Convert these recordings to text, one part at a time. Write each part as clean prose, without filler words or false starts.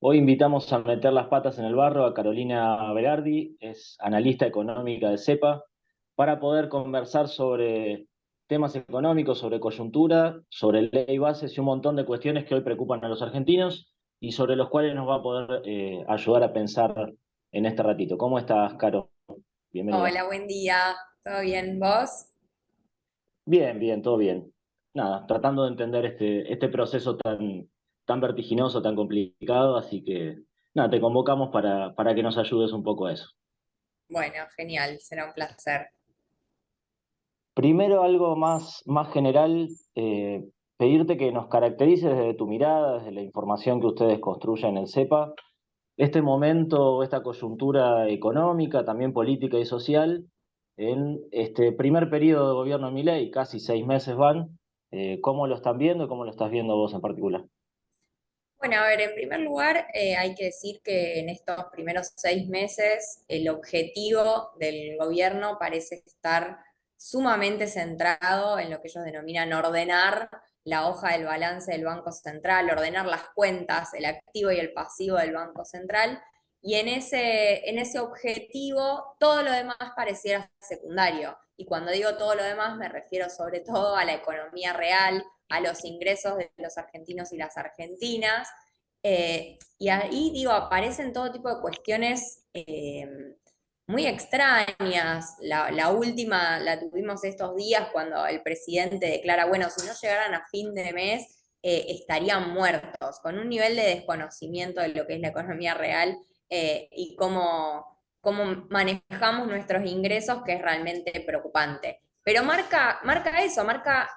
Hoy invitamos a meter las patas en el barro a Carolina Berardi, es analista económica de CEPA, para poder conversar sobre temas económicos, sobre coyuntura, sobre ley bases y un montón de cuestiones que hoy preocupan a los argentinos y sobre los cuales nos va a poder ayudar a pensar en este ratito. ¿Cómo estás, Caro? Bienvenida. Hola, buen día. ¿Todo bien vos? Bien, bien, todo bien. Nada, tratando de entender este proceso tan vertiginoso, tan complicado, así que nada, te convocamos para que nos ayudes un poco a eso. Bueno, genial, será un placer. Primero, algo más general, pedirte que nos caracterices desde tu mirada, desde la información que ustedes construyen en CEPA, este momento, esta coyuntura económica, también política y social, en este primer periodo de gobierno de Milei, casi 6 meses van, ¿cómo lo están viendo y cómo lo estás viendo vos en particular? Bueno, a ver, en primer lugar, hay que decir que en estos primeros 6 meses el objetivo del gobierno parece estar sumamente centrado en lo que ellos denominan ordenar la hoja del balance del Banco Central, ordenar las cuentas, el activo y el pasivo del Banco Central, y en ese objetivo todo lo demás pareciera secundario. Y cuando digo todo lo demás me refiero sobre todo a la economía real, a los ingresos de los argentinos y las argentinas. Y ahí, digo, aparecen todo tipo de cuestiones muy extrañas. La última la tuvimos estos días cuando el presidente declara, bueno, si no llegaran a fin de mes, estarían muertos, con un nivel de desconocimiento de lo que es la economía real y cómo manejamos nuestros ingresos, que es realmente preocupante. Pero marca eso, marca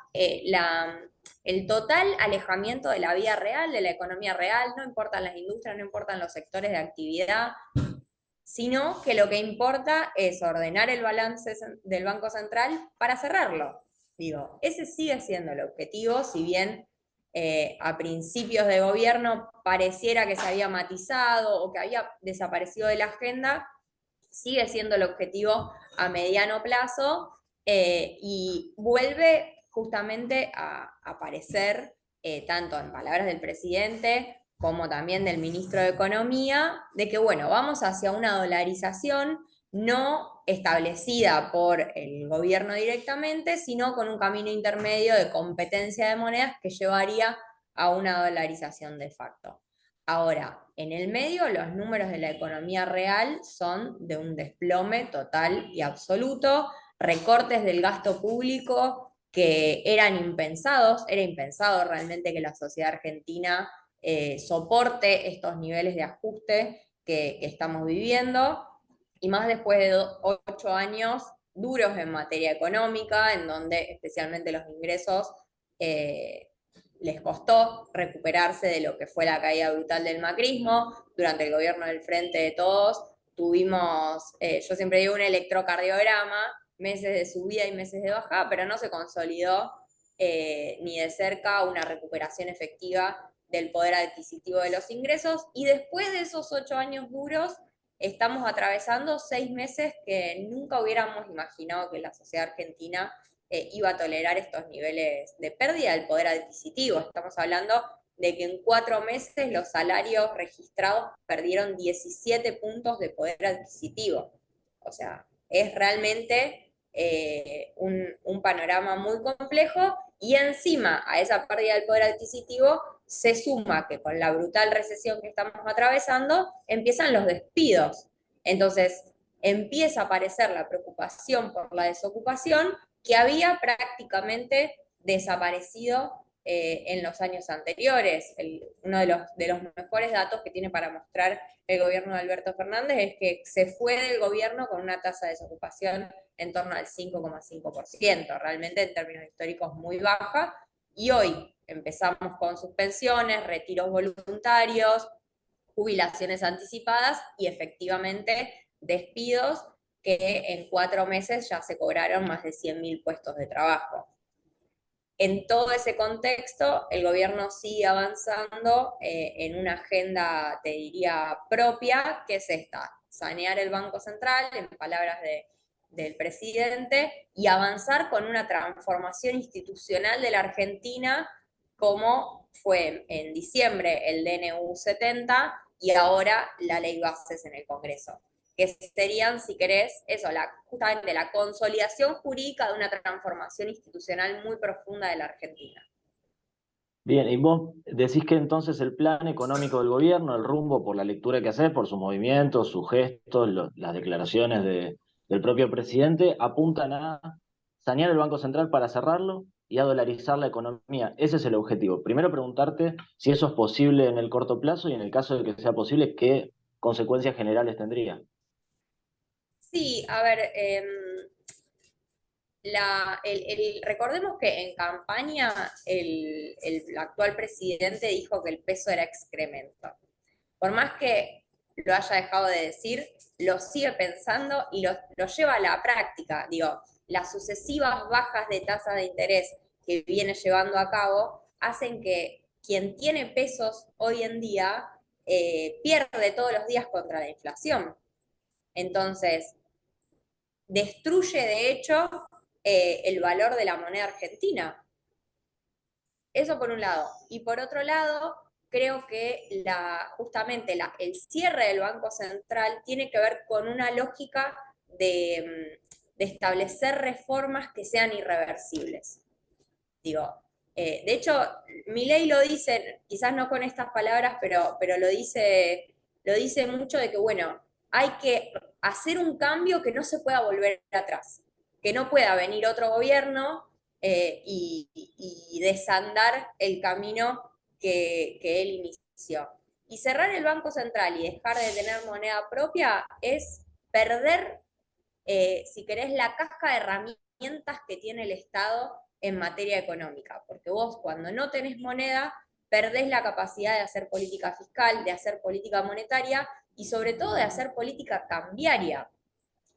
el total alejamiento de la vida real, de la economía real, no importan las industrias, no importan los sectores de actividad, sino que lo que importa es ordenar el balance del Banco Central para cerrarlo. Digo, ese sigue siendo el objetivo, si bien a principios de gobierno pareciera que se había matizado o que había desaparecido de la agenda, sigue siendo el objetivo a mediano plazo y vuelve justamente a aparecer, tanto en palabras del presidente como también del ministro de Economía, de que, bueno, vamos hacia una dolarización no establecida por el gobierno directamente, sino con un camino intermedio de competencia de monedas que llevaría a una dolarización de facto. Ahora, en el medio, los números de la economía real son de un desplome total y absoluto, recortes del gasto público que eran impensados, era impensado realmente que la sociedad argentina soporte estos niveles de ajuste que estamos viviendo, y más después de 8 años duros en materia económica, en donde especialmente los ingresos eh, les costó recuperarse de lo que fue la caída brutal del macrismo. Durante el gobierno del Frente de Todos tuvimos, yo siempre digo, un electrocardiograma, meses de subida y meses de bajada, pero no se consolidó ni de cerca una recuperación efectiva del poder adquisitivo de los ingresos. Y después de esos 8 años duros, estamos atravesando 6 meses que nunca hubiéramos imaginado que la sociedad argentina iba a tolerar estos niveles de pérdida del poder adquisitivo. Estamos hablando de que en 4 meses los salarios registrados perdieron 17 puntos de poder adquisitivo. O sea, es realmente un panorama muy complejo, y encima a esa pérdida del poder adquisitivo se suma que con la brutal recesión que estamos atravesando empiezan los despidos. Entonces empieza a aparecer la preocupación por la desocupación, que había prácticamente desaparecido en los años anteriores. Uno de los mejores datos que tiene para mostrar el gobierno de Alberto Fernández es que se fue del gobierno con una tasa de desocupación en torno al 5,5%, realmente en términos históricos muy baja, y hoy empezamos con suspensiones, retiros voluntarios, jubilaciones anticipadas y efectivamente despidos que en 4 meses ya se cobraron más de 100.000 puestos de trabajo. En todo ese contexto, el gobierno sigue avanzando en una agenda, te diría, propia, que es esta: sanear el Banco Central, en palabras del presidente, y avanzar con una transformación institucional de la Argentina, como fue en diciembre el DNU 70, y ahora la ley bases en el Congreso, que serían, si querés, eso, justamente la consolidación jurídica de una transformación institucional muy profunda de la Argentina. Bien, y vos decís que entonces el plan económico del gobierno, el rumbo por la lectura que haces, por sus movimientos, sus gestos, las declaraciones del propio presidente, apuntan a sanear el Banco Central para cerrarlo y a dolarizar la economía. Ese es el objetivo. Primero preguntarte si eso es posible en el corto plazo y en el caso de que sea posible, ¿qué consecuencias generales tendría? Sí, a ver, recordemos que en campaña el actual presidente dijo que el peso era excremento. Por más que lo haya dejado de decir, lo sigue pensando y lo lleva a la práctica. Digo, las sucesivas bajas de tasa de interés que viene llevando a cabo hacen que quien tiene pesos hoy en día pierde todos los días contra la inflación. Entonces, destruye de hecho el valor de la moneda argentina. Eso por un lado. Y por otro lado, creo que justamente el cierre del Banco Central tiene que ver con una lógica de establecer reformas que sean irreversibles. Digo, de hecho, Milei lo dice, quizás no con estas palabras, pero lo dice mucho de que, bueno, hay que hacer un cambio que no se pueda volver atrás, que no pueda venir otro gobierno y desandar el camino que él inició. Y cerrar el Banco Central y dejar de tener moneda propia es perder, si querés, la caja de herramientas que tiene el Estado en materia económica, porque vos cuando no tenés moneda perdés la capacidad de hacer política fiscal, de hacer política monetaria y sobre todo de hacer política cambiaria.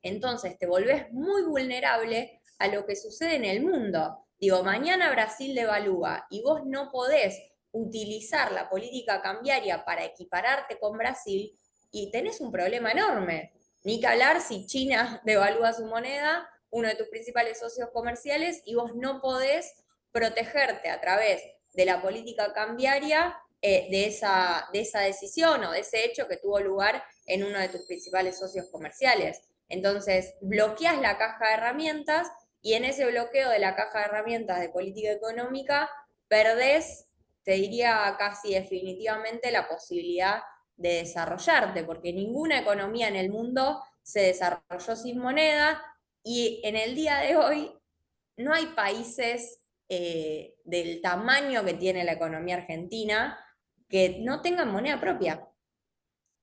Entonces te volvés muy vulnerable a lo que sucede en el mundo. Digo, mañana Brasil devalúa y vos no podés utilizar la política cambiaria para equipararte con Brasil y tenés un problema enorme. Ni que hablar si China devalúa su moneda, uno de tus principales socios comerciales, y vos no podés protegerte a través de la política cambiaria de esa decisión o de ese hecho que tuvo lugar en uno de tus principales socios comerciales. Entonces, bloqueas la caja de herramientas y en ese bloqueo de la caja de herramientas de política económica perdés, te diría casi definitivamente, la posibilidad de desarrollarte, porque ninguna economía en el mundo se desarrolló sin moneda y en el día de hoy no hay países del tamaño que tiene la economía argentina que no tengan moneda propia.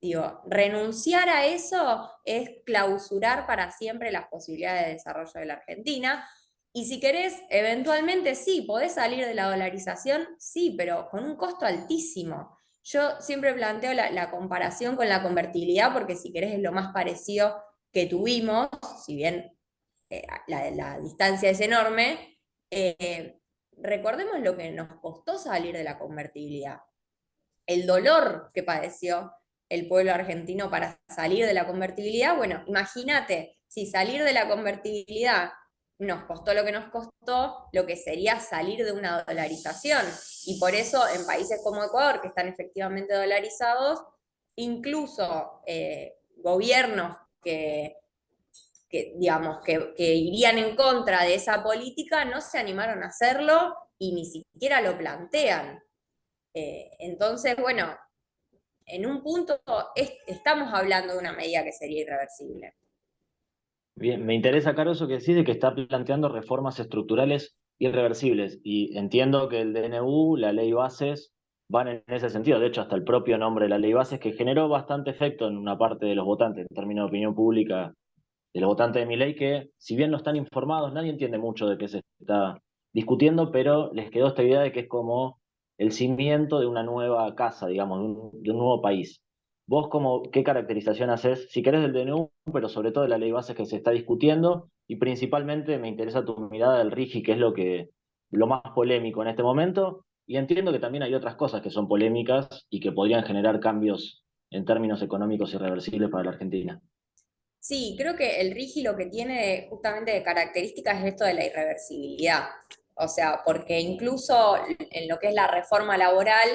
Digo, renunciar a eso es clausurar para siempre las posibilidades de desarrollo de la Argentina. Y si querés, eventualmente sí, podés salir de la dolarización, sí, pero con un costo altísimo. Yo siempre planteo la comparación con la convertibilidad, porque si querés es lo más parecido que tuvimos, si bien la distancia es enorme. Recordemos lo que nos costó salir de la convertibilidad, el dolor que padeció el pueblo argentino para salir de la convertibilidad. Bueno, imagínate, si salir de la convertibilidad nos costó lo que nos costó, lo que sería salir de una dolarización. Y por eso en países como Ecuador, que están efectivamente dolarizados, incluso gobiernos digamos, que irían en contra de esa política no se animaron a hacerlo y ni siquiera lo plantean. Entonces, bueno, en un punto estamos hablando de una medida que sería irreversible. Bien, me interesa, Caro, eso que decís de que está planteando reformas estructurales irreversibles. Y entiendo que el DNU, la ley bases, van en ese sentido. De hecho, hasta el propio nombre de la ley bases, que generó bastante efecto en una parte de los votantes, en términos de opinión pública, de los votantes de mi ley, que si bien no están informados, nadie entiende mucho de qué se está discutiendo, pero les quedó esta idea de que es como el cimiento de una nueva casa, digamos, de un nuevo país. Vos, ¿qué caracterización haces, si querés, del DNU, pero sobre todo de la ley base que se está discutiendo? Y principalmente me interesa tu mirada del RIGI, que es lo más polémico en este momento. Y entiendo que también hay otras cosas que son polémicas y que podrían generar cambios en términos económicos irreversibles para la Argentina. Sí, creo que el RIGI lo que tiene justamente de características es esto de la irreversibilidad. O sea, porque incluso en lo que es la reforma laboral,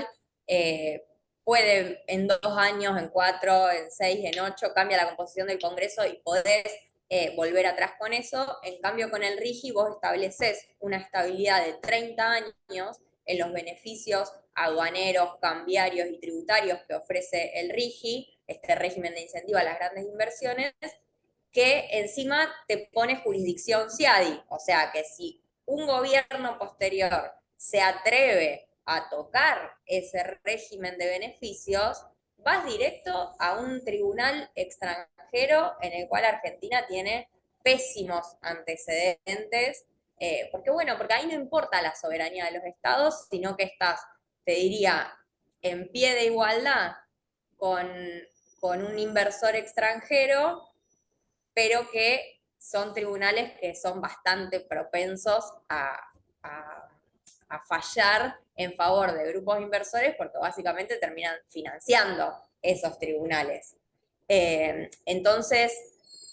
eh, puede en 2 años, en 4, en 6, en 8, cambia la composición del Congreso y podés volver atrás con eso. En cambio, con el RIGI vos estableces una estabilidad de 30 años en los beneficios aduaneros, cambiarios y tributarios que ofrece el RIGI, este régimen de incentivo a las grandes inversiones, que encima te pone jurisdicción CIADI, o sea que si un gobierno posterior se atreve a tocar ese régimen de beneficios, vas directo a un tribunal extranjero en el cual Argentina tiene pésimos antecedentes, porque bueno, porque ahí no importa la soberanía de los estados, sino que estás, te diría, en pie de igualdad con, con un inversor extranjero, pero que son tribunales que son bastante propensos a, a fallar en favor de grupos inversores porque básicamente terminan financiando esos tribunales. Entonces,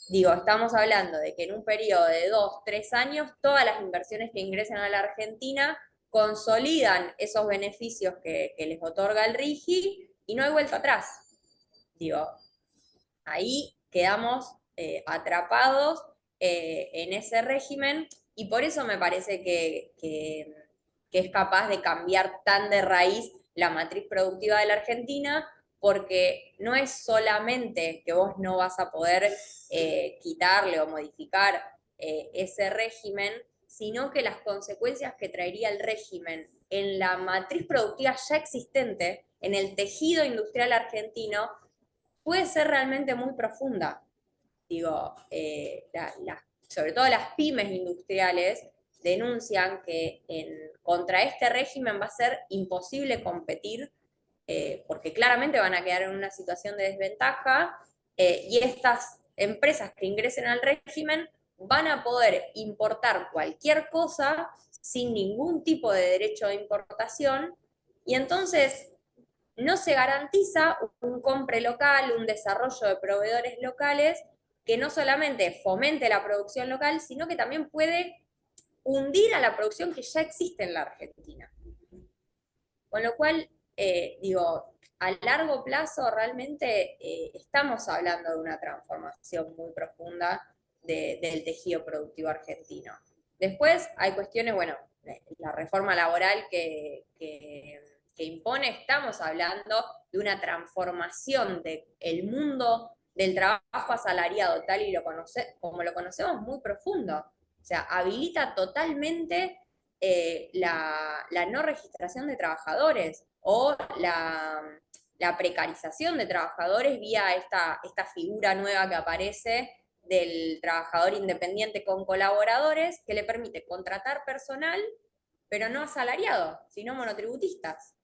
digo, estamos hablando de que en un periodo de 2, 3 años, todas las inversiones que ingresan a la Argentina consolidan esos beneficios que les otorga el RIGI y no hay vuelta atrás. Digo, ahí quedamos atrapados en ese régimen y por eso me parece que es capaz de cambiar tan de raíz la matriz productiva de la Argentina, porque no es solamente que vos no vas a poder quitarle o modificar ese régimen, sino que las consecuencias que traería el régimen en la matriz productiva ya existente, en el tejido industrial argentino, puede ser realmente muy profunda. Digo, sobre todo las pymes industriales denuncian que contra este régimen va a ser imposible competir, porque claramente van a quedar en una situación de desventaja, y estas empresas que ingresen al régimen van a poder importar cualquier cosa sin ningún tipo de derecho de importación, y entonces no se garantiza un compre local, un desarrollo de proveedores locales que no solamente fomente la producción local, sino que también puede hundir a la producción que ya existe en la Argentina. Con lo cual, digo, a largo plazo realmente estamos hablando de una transformación muy profunda del tejido productivo argentino. Después hay cuestiones, bueno, la reforma laboral que impone, estamos hablando de una transformación del mundo del trabajo asalariado tal y como lo conocemos muy profundo. O sea, habilita totalmente la no registración de trabajadores o la precarización de trabajadores vía esta figura nueva que aparece del trabajador independiente con colaboradores que le permite contratar personal, pero no asalariado, sino monotributistas.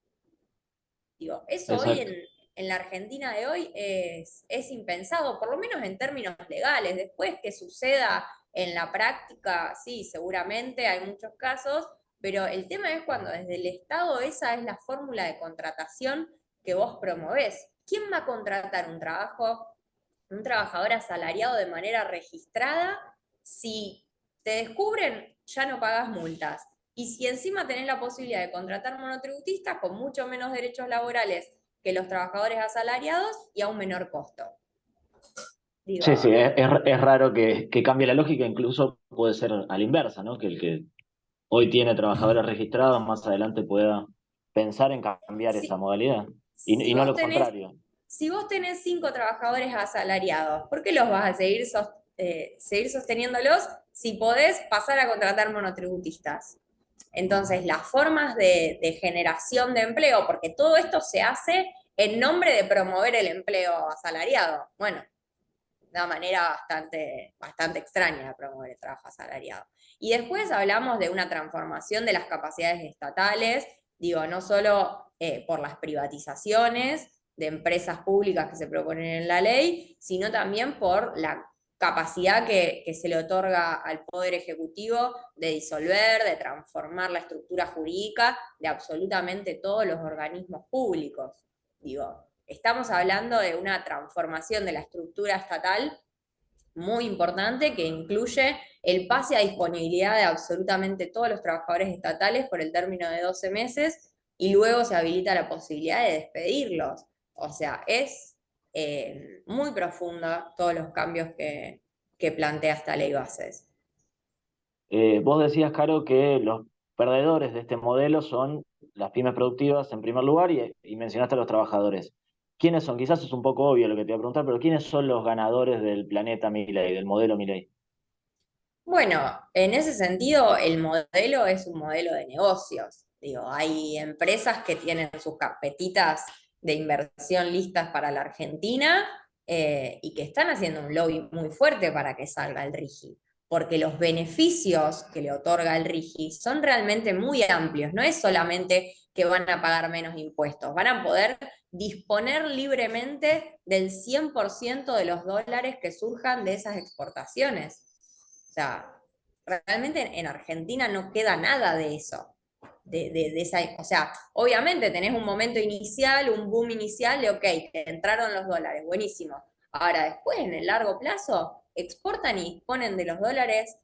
Digo, eso hoy Exacto. en la Argentina de hoy es impensado, por lo menos en términos legales. Después que suceda en la práctica, sí, seguramente hay muchos casos, pero el tema es cuando desde el Estado esa es la fórmula de contratación que vos promovés. ¿Quién va a contratar un trabajador asalariado de manera registrada si te descubren, ya no pagás multas? Y si encima tenés la posibilidad de contratar monotributistas con mucho menos derechos laborales que los trabajadores asalariados y a un menor costo. Digo, Sí, sí, es raro que cambie la lógica, incluso puede ser a la inversa, ¿no? Que el que hoy tiene trabajadores registrados más adelante pueda pensar en cambiar esa si, modalidad si, y no vos lo tenés, contrario. si vos tenés 5 trabajadores asalariados, ¿por qué los vas a seguir sosteniéndolos si podés pasar a contratar monotributistas? Entonces, las formas de generación de empleo, porque todo esto se hace en nombre de promover el empleo asalariado. Bueno, de una manera bastante extraña de promover el trabajo asalariado. Y después hablamos de una transformación de las capacidades estatales, digo, no solo por las privatizaciones de empresas públicas que se proponen en la ley, sino también por la capacidad que se le otorga al Poder Ejecutivo de disolver, de transformar la estructura jurídica de absolutamente todos los organismos públicos. Digo, estamos hablando de una transformación de la estructura estatal muy importante que incluye el pase a disponibilidad de absolutamente todos los trabajadores estatales por el término de 12 meses, y luego se habilita la posibilidad de despedirlos. O sea, es muy profunda todos los cambios que plantea esta ley bases. Vos decías, Caro, que los perdedores de este modelo son las pymes productivas en primer lugar y mencionaste a los trabajadores. ¿Quiénes son? Quizás es un poco obvio lo que te voy a preguntar, pero ¿quiénes son los ganadores del planeta Milei, del modelo Milei? Bueno, en ese sentido, el modelo es un modelo de negocios. Digo, hay empresas que tienen sus carpetitas de inversión listas para la Argentina y que están haciendo un lobby muy fuerte para que salga el RIGI, porque los beneficios que le otorga el RIGI son realmente muy amplios. No es solamente que van a pagar menos impuestos, van a poder disponer libremente del 100% de los dólares que surjan de esas exportaciones. O sea, realmente en Argentina no queda nada de eso. De esa, o sea, obviamente tenés un momento inicial, un boom inicial de, ok, te entraron los dólares, buenísimo. Ahora, después, en el largo plazo, exportan y disponen de los dólares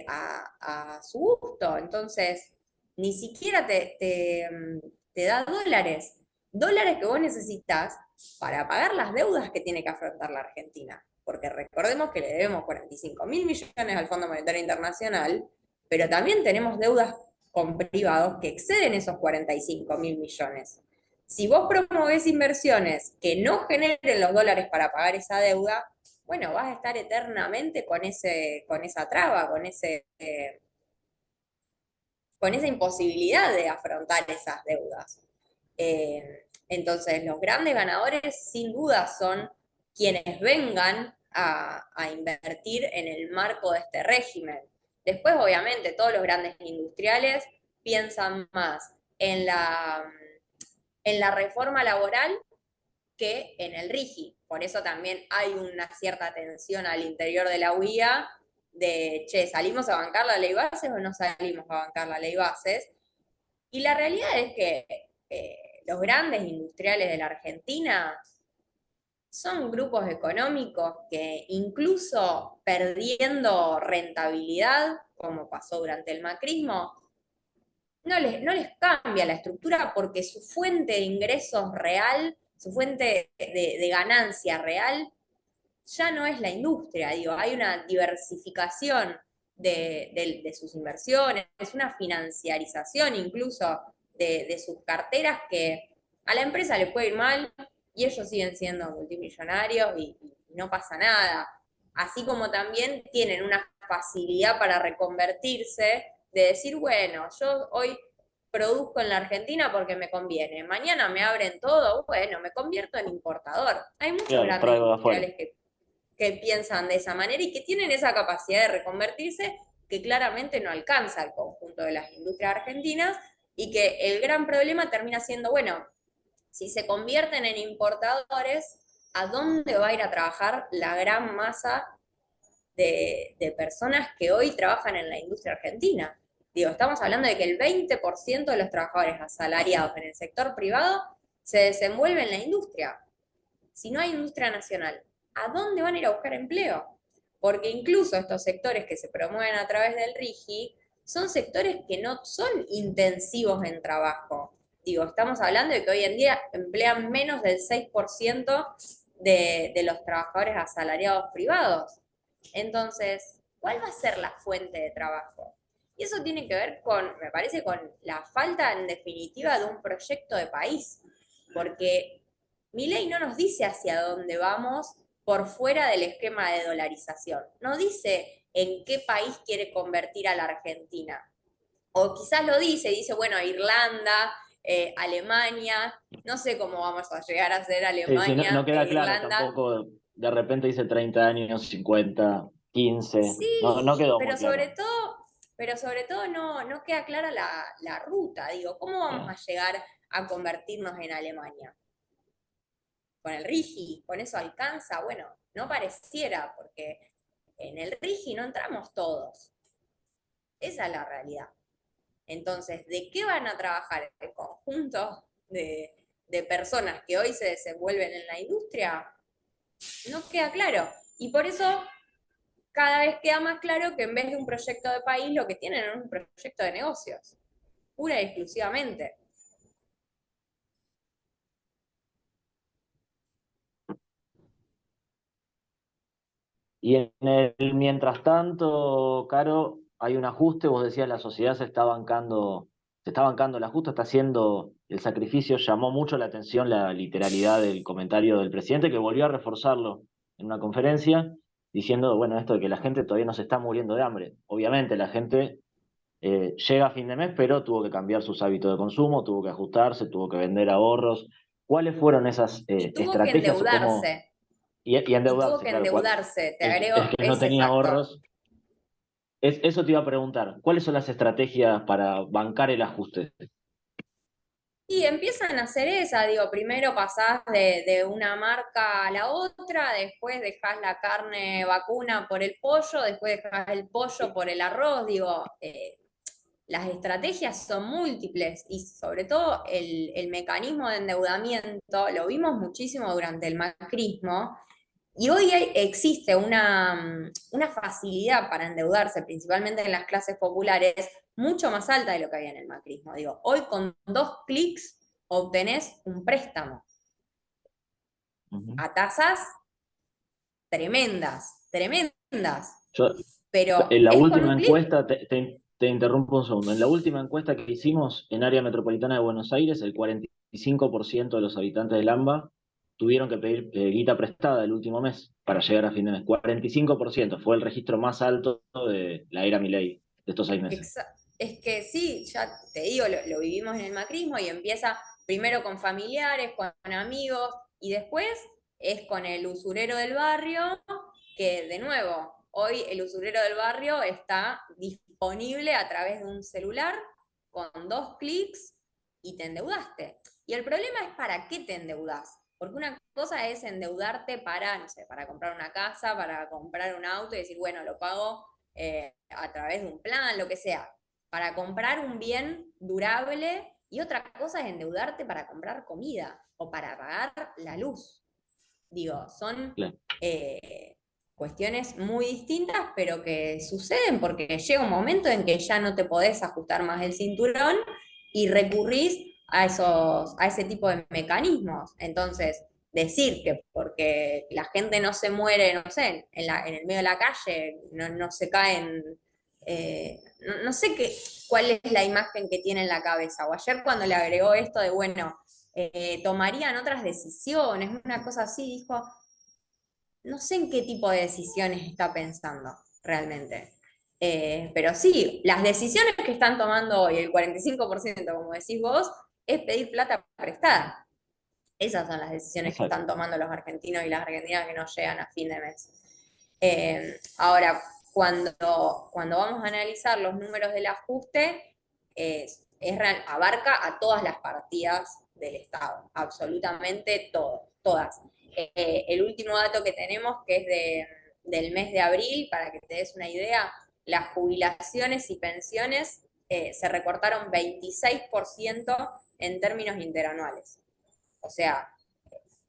a su gusto. Entonces, ni siquiera te da dólares. Dólares que vos necesitas para pagar las deudas que tiene que afrontar la Argentina. Porque recordemos que le debemos 45.000 millones al Fondo Monetario Internacional, pero también tenemos deudas con privados que exceden esos 45.000 millones. Si vos promovés inversiones que no generen los dólares para pagar esa deuda, bueno, vas a estar eternamente con esa traba, con esa imposibilidad de afrontar esas deudas. Entonces, los grandes ganadores sin duda son quienes vengan a invertir en el marco de este régimen. Después, obviamente, todos los grandes industriales piensan más en la reforma laboral que en el RIGI. Por eso también hay una cierta tensión al interior de la UIA de, che, ¿salimos a bancar la ley bases o no salimos a bancar la ley bases? Y la realidad es que los grandes industriales de la Argentina son grupos económicos que incluso perdiendo rentabilidad, como pasó durante el macrismo, no les cambia la estructura porque su fuente de ingresos real, su fuente de ganancia real, ya no es la industria. Digo, hay una diversificación de sus inversiones, es una financiarización incluso de sus carteras que a la empresa le puede ir mal y ellos siguen siendo multimillonarios y no pasa nada. Así como también tienen una facilidad para reconvertirse, de decir, bueno, yo hoy produzco en la Argentina porque me conviene. Mañana me abren todo, bueno, me convierto en importador. Hay muchos Claro, grandes traigo de afuera. industriales que piensan de esa manera y que tienen esa capacidad de reconvertirse que claramente no alcanza al conjunto de las industrias argentinas y que el gran problema termina siendo, bueno, si se convierten en importadores, ¿a dónde va a ir a trabajar la gran masa de personas que hoy trabajan en la industria argentina? Digo, estamos hablando de que el 20% de los trabajadores asalariados en el sector privado se desenvuelve en la industria. Si no hay industria nacional, ¿a dónde van a ir a buscar empleo? Porque incluso estos sectores que se promueven a través del RIGI son sectores que no son intensivos en trabajo. Digo, estamos hablando de que hoy en día emplean menos del 6% de los trabajadores asalariados privados. Entonces, ¿cuál va a ser la fuente de trabajo? Y eso tiene que ver con, me parece, con la falta en definitiva de un proyecto de país, porque Milei no nos dice hacia dónde vamos por fuera del esquema de dolarización. No dice en qué país quiere convertir a la Argentina. O quizás lo dice, bueno, Irlanda, Alemania, no sé cómo vamos a llegar a ser Sí, sí, no Alemania e queda claro Irlanda. tampoco. De repente dice 30 años, 50, 15. No Sí, quedó muy pero claro. sobre todo no queda clara la ruta. Digo, ¿cómo vamos a Bien. llegar a convertirnos en Alemania? Con el RIGI, ¿con eso alcanza? Bueno, no pareciera, porque en el RIGI no entramos todos. Esa es la realidad. Entonces, ¿de qué van a trabajar el conjunto de personas que hoy se desenvuelven en la industria? No queda claro. Y por eso cada vez queda más claro que en vez de un proyecto de país, lo que tienen es un proyecto de negocios, pura y exclusivamente. Y en el mientras tanto, Caro, hay un ajuste, vos decías, la sociedad se está bancando el ajuste, está haciendo el sacrificio, llamó mucho la atención la literalidad del comentario del presidente, que volvió a reforzarlo en una conferencia, diciendo, bueno, esto de que la gente todavía no se está muriendo de hambre. Obviamente la gente llega a fin de mes, pero tuvo que cambiar sus hábitos de consumo, tuvo que ajustarse, tuvo que vender ahorros. ¿Cuáles fueron esas Y tuvo que estrategias o cómo... endeudarse, Y y tuvo endeudarse, que claro. endeudarse, te agrego El que no ese tenía factor. ahorros. Eso te iba a preguntar. ¿Cuáles son las estrategias para bancar el ajuste? Y empiezan a hacer esa, digo, primero pasás de una marca a la otra, después dejás la carne vacuna por el pollo, después dejás el pollo por el arroz, digo, las estrategias son múltiples y sobre todo el mecanismo de endeudamiento lo vimos muchísimo durante el macrismo y hoy existe una facilidad para endeudarse, principalmente en las clases populares, mucho más alta de lo que había en el macrismo. Digo, hoy con 2 clics obtenés un préstamo Ujú. a tasas tremendas, tremendas, Yo, pero en la es con última un clic. encuesta, te interrumpo un segundo. En la última encuesta que hicimos en área metropolitana de Buenos Aires, el 45% de los habitantes del AMBA tuvieron que pedir guita prestada el último mes para llegar a fin de mes. 45% fue el registro más alto de la era Milei de estos 6 meses. Es que sí, ya te digo, lo vivimos en el macrismo y empieza primero con familiares, con amigos, y después es con el usurero del barrio, que de nuevo, hoy el usurero del barrio está disponible a través de un celular con 2 clics y te endeudaste. Y el problema es para qué te endeudas. Porque una cosa es endeudarte para, no sé, para comprar una casa, para comprar un auto y decir, bueno, lo pago a través de un plan, lo que sea, para comprar un bien durable y otra cosa es endeudarte para comprar comida o para pagar la luz. Digo, son Claro. eh, cuestiones muy distintas, pero que suceden porque llega un momento en que ya no te podés ajustar más el cinturón y recurrís a ese tipo de mecanismos. Entonces, decir que porque la gente no se muere, no sé, en el medio de la calle, no se caen, no sé cuál es la imagen que tiene en la cabeza. O ayer cuando le agregó esto de, bueno, tomarían otras decisiones, una cosa así, dijo, no sé en qué tipo de decisiones está pensando realmente. Pero sí, las decisiones que están tomando hoy, el 45%, como decís vos, es pedir plata prestada. Esas son las decisiones que Exacto. están tomando los argentinos y las argentinas que no llegan a fin de mes. Ahora, cuando vamos a analizar los números del ajuste, abarca a todas las partidas del Estado, absolutamente todas. El último dato que tenemos, que es del mes de abril, para que te des una idea, las jubilaciones y pensiones se recortaron 26% en términos interanuales. O sea,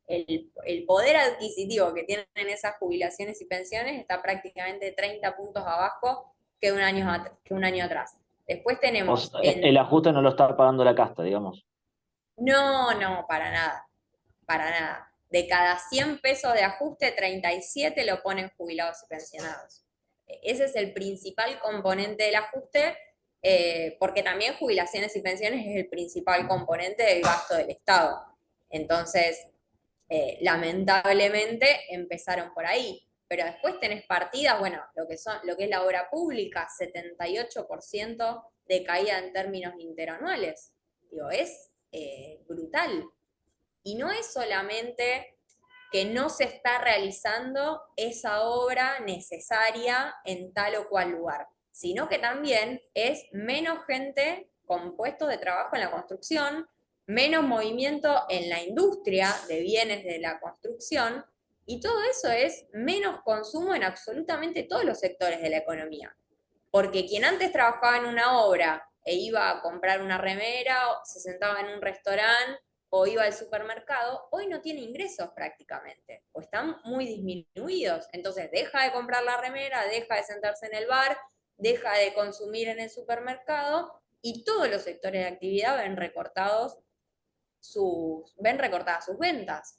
el poder adquisitivo que tienen esas jubilaciones y pensiones está prácticamente 30 puntos abajo que un año atrás. Después tenemos El ajuste no lo está pagando la casta, digamos. No, no, para nada, para nada. De cada 100 pesos de ajuste, 37 lo ponen jubilados y pensionados. Ese es el principal componente del ajuste, porque también jubilaciones y pensiones es el principal componente del gasto del Estado. Entonces, lamentablemente empezaron por ahí. Pero después tenés partidas, bueno, lo que es la obra pública, 78% de caída en términos interanuales. Digo, es brutal. Y no es solamente que no se está realizando esa obra necesaria en tal o cual lugar, sino que también es menos gente con puestos de trabajo en la construcción, menos movimiento en la industria de bienes de la construcción, y todo eso es menos consumo en absolutamente todos los sectores de la economía. Porque quien antes trabajaba en una obra e iba a comprar una remera, o se sentaba en un restaurante o iba al supermercado, hoy no tiene ingresos prácticamente, o están muy disminuidos. Entonces deja de comprar la remera, deja de sentarse en el bar, deja de consumir en el supermercado y todos los sectores de actividad ven recortadas sus ventas.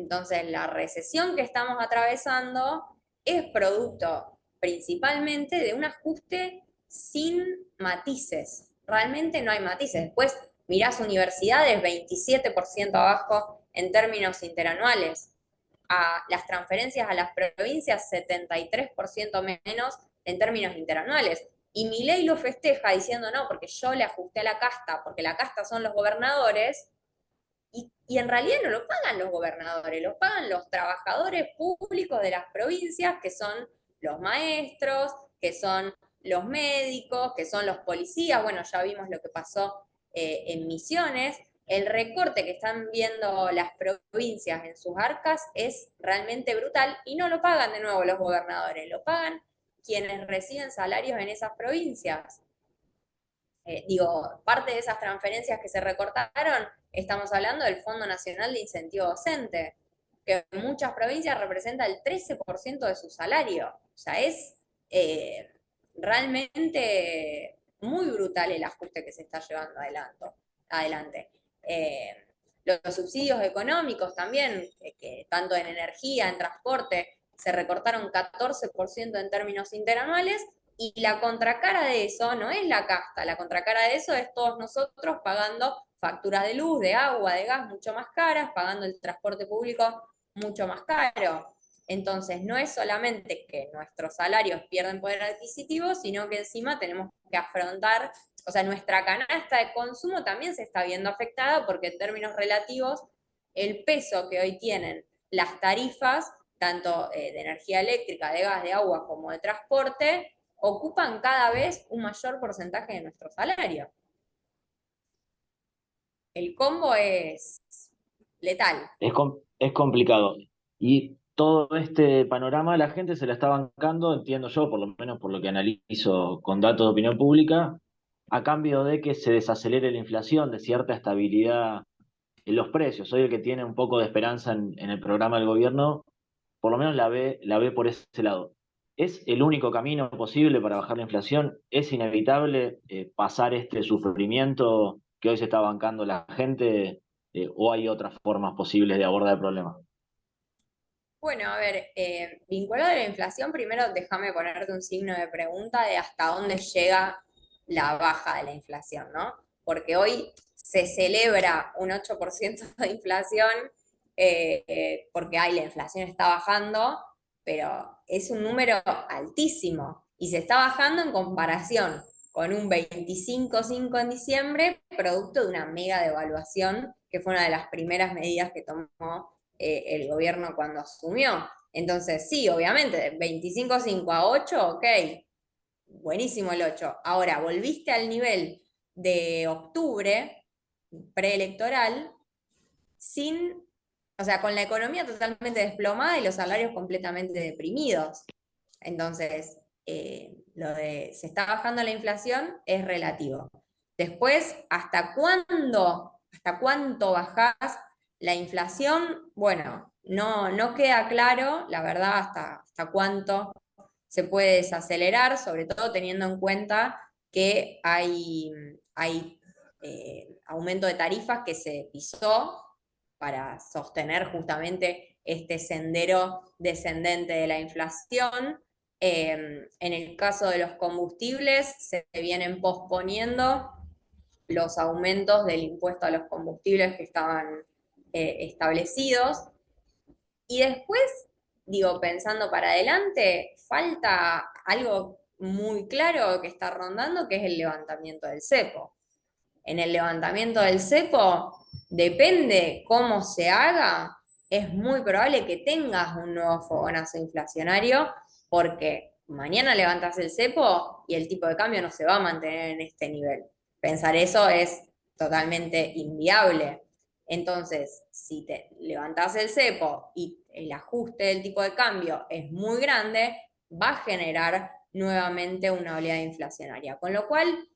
Entonces, la recesión que estamos atravesando es producto principalmente de un ajuste sin matices. Realmente no hay matices. Después mirás universidades 27% abajo en términos interanuales. A las transferencias a las provincias 73% menos en términos interanuales. Y Milei lo festeja diciendo no, porque yo le ajusté a la casta, porque la casta son los gobernadores, y en realidad no lo pagan los gobernadores, lo pagan los trabajadores públicos de las provincias, que son los maestros, que son los médicos, que son los policías. Bueno, ya vimos lo que pasó en Misiones. El recorte que están viendo las provincias en sus arcas es realmente brutal y no lo pagan de nuevo los gobernadores, lo pagan quienes reciben salarios en esas provincias. Parte de esas transferencias que se recortaron, estamos hablando del Fondo Nacional de Incentivo Docente, que en muchas provincias representa el 13% de su salario. O sea, es realmente muy brutal el ajuste que se está llevando adelante. Eh, los subsidios económicos también, que tanto en energía, en transporte, se recortaron 14% en términos interanuales, y la contracara de eso no es la casta, la contracara de eso es todos nosotros pagando facturas de luz, de agua, de gas mucho más caras, pagando el transporte público mucho más caro. Entonces, no es solamente que nuestros salarios pierden poder adquisitivo, sino que encima tenemos que afrontar, o sea, nuestra canasta de consumo también se está viendo afectada porque en términos relativos, el peso que hoy tienen las tarifas, tanto de energía eléctrica, de gas, de agua como de transporte, ocupan cada vez un mayor porcentaje de nuestro salario. El combo es letal. Es complicado. Y todo este panorama la gente se la está bancando, entiendo yo, por lo menos por lo que analizo con datos de opinión pública, a cambio de que se desacelere la inflación, de cierta estabilidad en los precios. Soy el que tiene un poco de esperanza en el programa del gobierno, por lo menos la ve por ese lado. ¿Es el único camino posible para bajar la inflación? ¿Es inevitable pasar este sufrimiento que hoy se está bancando la gente o hay otras formas posibles de abordar el problema? Bueno, a ver, vinculado a la inflación, primero déjame ponerte un signo de pregunta de hasta dónde llega la baja de la inflación, ¿no? Porque hoy se celebra un 8% de inflación, porque la inflación está bajando, pero es un número altísimo y se está bajando en comparación con un 25,5 en diciembre, producto de una mega devaluación, que fue una de las primeras medidas que tomó el gobierno cuando asumió. Entonces, sí, obviamente, de 25,5 a 8, ok, buenísimo el 8. Ahora, volviste al nivel de octubre preelectoral sin, o sea, con la economía totalmente desplomada y los salarios completamente deprimidos. Entonces, lo de se está bajando la inflación es relativo. Después, hasta cuánto bajás la inflación? Bueno, no queda claro, la verdad, hasta cuánto se puede desacelerar, sobre todo teniendo en cuenta que hay aumento de tarifas que se pisó para sostener justamente este sendero descendente de la inflación. En el caso de los combustibles, se vienen posponiendo los aumentos del impuesto a los combustibles que estaban establecidos. Y después, pensando para adelante, falta algo muy claro que está rondando, que es el levantamiento del cepo. En el levantamiento del cepo, depende cómo se haga, es muy probable que tengas un nuevo fogonazo inflacionario, porque mañana levantas el cepo y el tipo de cambio no se va a mantener en este nivel. Pensar eso es totalmente inviable. Entonces, si te levantás el cepo y el ajuste del tipo de cambio es muy grande, va a generar nuevamente una oleada inflacionaria. Con lo cual,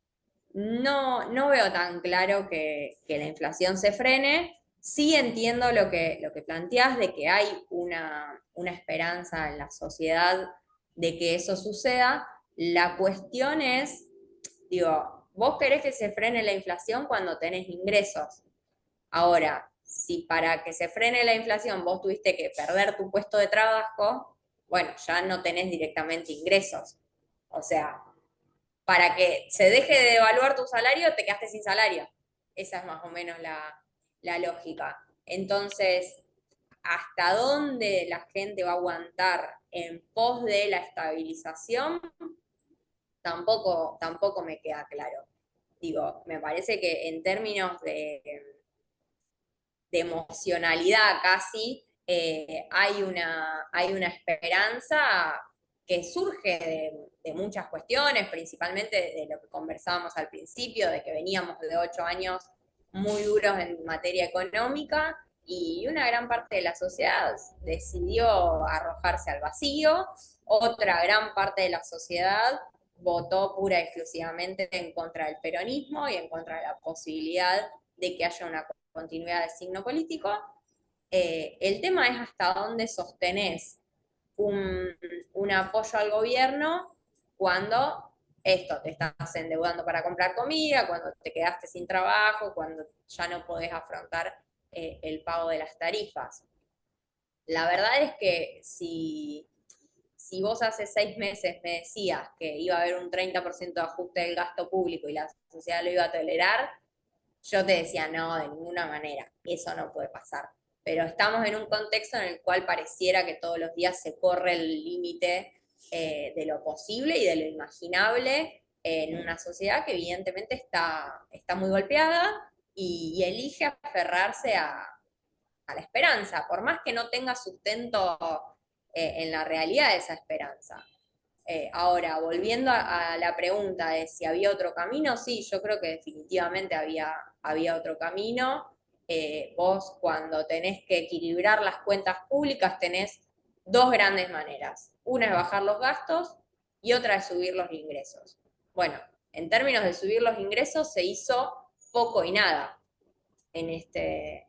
no veo tan claro que la inflación se frene. Sí entiendo lo que planteás de que hay una esperanza en la sociedad de que eso suceda. La cuestión es, vos querés que se frene la inflación cuando tenés ingresos. Ahora, si para que se frene la inflación vos tuviste que perder tu puesto de trabajo, bueno, ya no tenés directamente ingresos. O sea, para que se deje de devaluar tu salario, te quedaste sin salario. Esa es más o menos la lógica. Entonces, ¿hasta dónde la gente va a aguantar en pos de la estabilización? Tampoco me queda claro. Digo, me parece que en términos de emocionalidad casi, hay una esperanza que surge de muchas cuestiones, principalmente de lo que conversábamos al principio, de que veníamos de 8 años muy duros en materia económica y una gran parte de la sociedad decidió arrojarse al vacío, otra gran parte de la sociedad votó pura y exclusivamente en contra del peronismo y en contra de la posibilidad de que haya una continuidad de signo político. El tema es hasta dónde sostenés un apoyo al gobierno cuando esto, te estás endeudando para comprar comida, cuando te quedaste sin trabajo, cuando ya no podés afrontar el pago de las tarifas. La verdad es que si vos hace 6 meses me decías que iba a haber un 30% de ajuste del gasto público y la sociedad lo iba a tolerar, yo te decía, no, de ninguna manera, eso no puede pasar. Pero estamos en un contexto en el cual pareciera que todos los días se corre el límite de lo posible y de lo imaginable en una sociedad que evidentemente está muy golpeada y elige aferrarse a la esperanza, por más que no tenga sustento en la realidad de esa esperanza. Ahora, volviendo a la pregunta de si había otro camino, sí, yo creo que definitivamente había otro camino. Vos cuando tenés que equilibrar las cuentas públicas tenés dos grandes maneras. Una es bajar los gastos y otra es subir los ingresos. Bueno, en términos de subir los ingresos se hizo poco y nada en este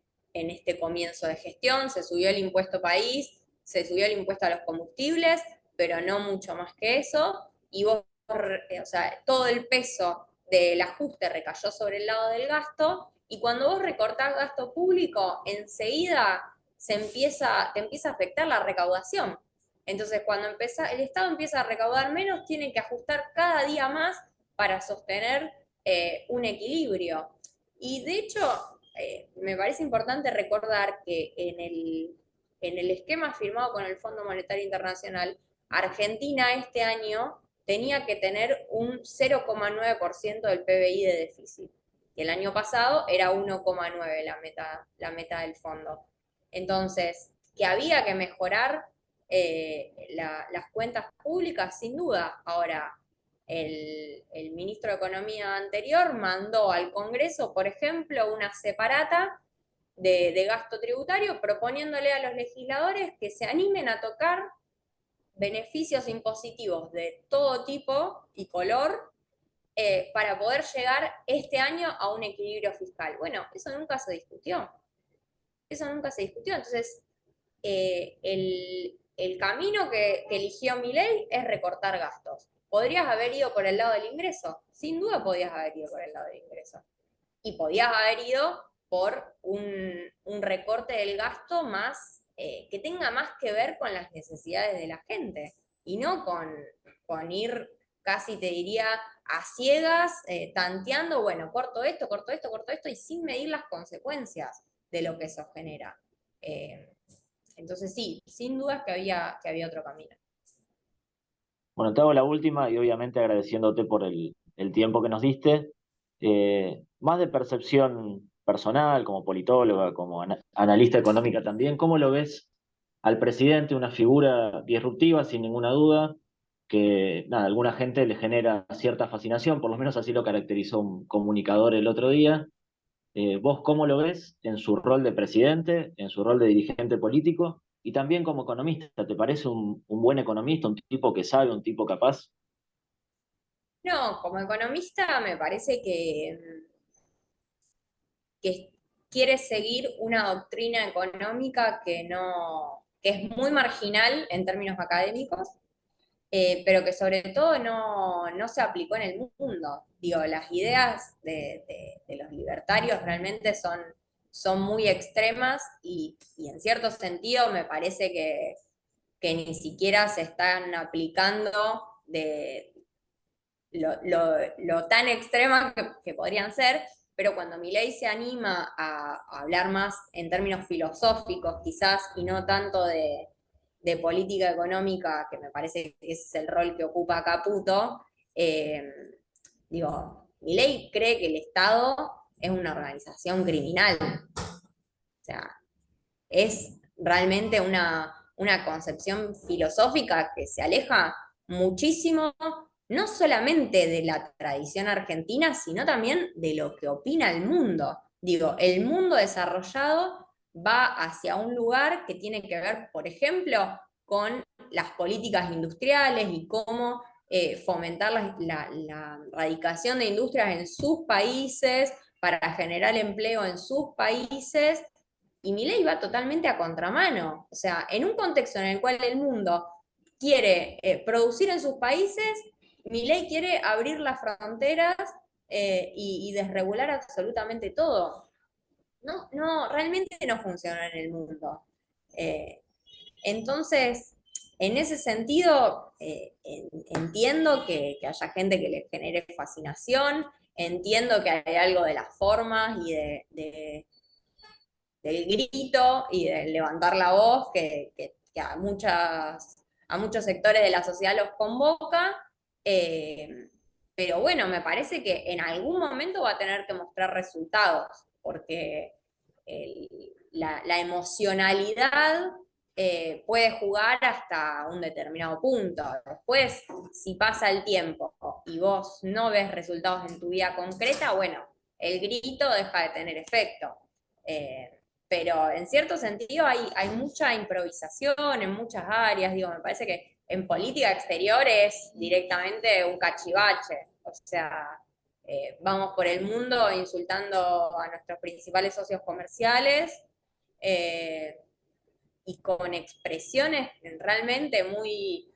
comienzo de gestión. Se subió el impuesto país, se subió el impuesto a los combustibles, pero no mucho más que eso, y vos, o sea, todo el peso del ajuste recayó sobre el lado del gasto, y cuando vos recortás gasto público, enseguida te empieza a afectar la recaudación. Entonces, cuando el Estado empieza a recaudar menos, tiene que ajustar cada día más para sostener un equilibrio. Y de hecho, me parece importante recordar que en el esquema firmado con el Fondo Monetario Internacional, Argentina este año tenía que tener un 0,9% del PBI de déficit. Y el año pasado era 1,9 la meta del fondo. Entonces, que había que mejorar las cuentas públicas, sin duda. Ahora, el ministro de Economía anterior mandó al Congreso, por ejemplo, una separata de gasto tributario, proponiéndole a los legisladores que se animen a tocar beneficios impositivos de todo tipo y color para poder llegar este año a un equilibrio fiscal. Bueno, eso nunca se discutió. Eso nunca se discutió. Entonces, el camino que eligió Milei es recortar gastos. ¿Podrías haber ido por el lado del ingreso? Sin duda podías haber ido por el lado del ingreso. Y podías haber ido por un recorte del gasto más que tenga más que ver con las necesidades de la gente y no con ir casi te diría a ciegas, tanteando, bueno, corto esto, corto esto, corto esto y sin medir las consecuencias de lo que eso genera. Eh, entonces sí, sin dudas que había otro camino. Bueno, te hago la última y obviamente agradeciéndote por el tiempo que nos diste. Más de percepción personal, como politóloga, como analista económica también, ¿cómo lo ves al presidente, una figura disruptiva, sin ninguna duda, que nada, a alguna gente le genera cierta fascinación, por lo menos así lo caracterizó un comunicador el otro día? ¿Vos cómo lo ves en su rol de presidente, en su rol de dirigente político y también como economista? ¿Te parece un buen economista, un tipo que sabe, un tipo capaz? No, como economista me parece que quiere seguir una doctrina económica que es muy marginal en términos académicos, pero que sobre todo no se aplicó en el mundo. Digo, las ideas de los libertarios realmente son muy extremas y en cierto sentido me parece que ni siquiera se están aplicando de lo tan extremas que podrían ser, pero cuando Milei se anima a hablar más en términos filosóficos quizás y no tanto de política económica, que me parece que ese es el rol que ocupa Caputo, eh, digo, Milei cree que el Estado es una organización criminal. O sea, es realmente una concepción filosófica que se aleja muchísimo, no solamente de la tradición argentina, sino también de lo que opina el mundo. Digo, el mundo desarrollado va hacia un lugar que tiene que ver, por ejemplo, con las políticas industriales y cómo fomentar la radicación de industrias en sus países para generar empleo en sus países, y Milei va totalmente a contramano. O sea, en un contexto en el cual el mundo quiere producir en sus países, Milei quiere abrir las fronteras y desregular absolutamente todo. No, no, realmente no funciona en el mundo. Eh, entonces, en ese sentido, entiendo que haya gente que le genere fascinación, entiendo que hay algo de las formas y del grito y de levantar la voz que a muchos sectores de la sociedad los convoca, pero bueno, me parece que en algún momento va a tener que mostrar resultados, porque la emocionalidad puede jugar hasta un determinado punto. Después, si pasa el tiempo y vos no ves resultados en tu vida concreta, bueno, el grito deja de tener efecto. Pero en cierto sentido hay mucha improvisación en muchas áreas, digo, me parece que en política exterior es directamente un cachivache, o sea, vamos por el mundo insultando a nuestros principales socios comerciales eh, y con expresiones realmente muy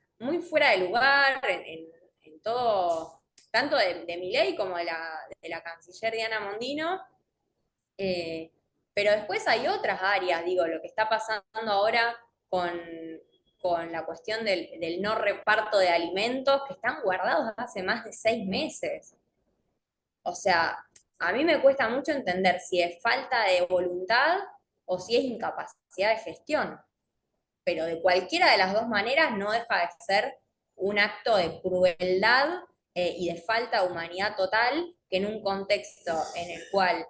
fuera de lugar en todo, tanto de Milei como de la canciller Diana Mondino. eh, pero después hay otras áreas, digo, lo que está pasando ahora con la cuestión del no reparto de alimentos que están guardados hace más de 6 meses. O sea, a mí me cuesta mucho entender si es falta de voluntad o si es incapacidad de gestión. Pero de cualquiera de las dos maneras no deja de ser un acto de crueldad y de falta de humanidad total, que en un contexto en el cual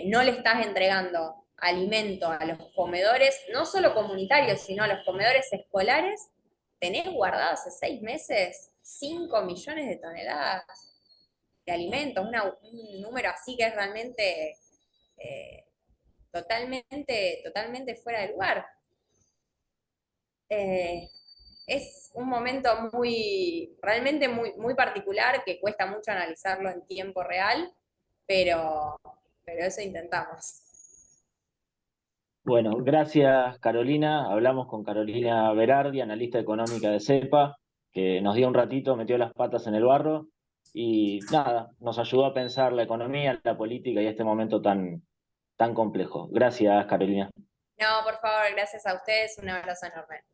no le estás entregando alimento a los comedores, no solo comunitarios, sino a los comedores escolares, tenés guardados hace 6 meses 5 millones de toneladas de alimentos, un número así que es realmente eh, totalmente fuera de lugar. Eh, es un momento realmente muy particular que cuesta mucho analizarlo en tiempo real, pero, pero eso intentamos. Bueno, gracias Carolina. Hablamos con Carolina Berardi, analista económica de CEPA, que nos dio un ratito, metió las patas en el barro y nada, nos ayudó a pensar la economía, la política y este momento tan complejo. Gracias, Carolina. No, por favor, gracias a ustedes, un abrazo enorme.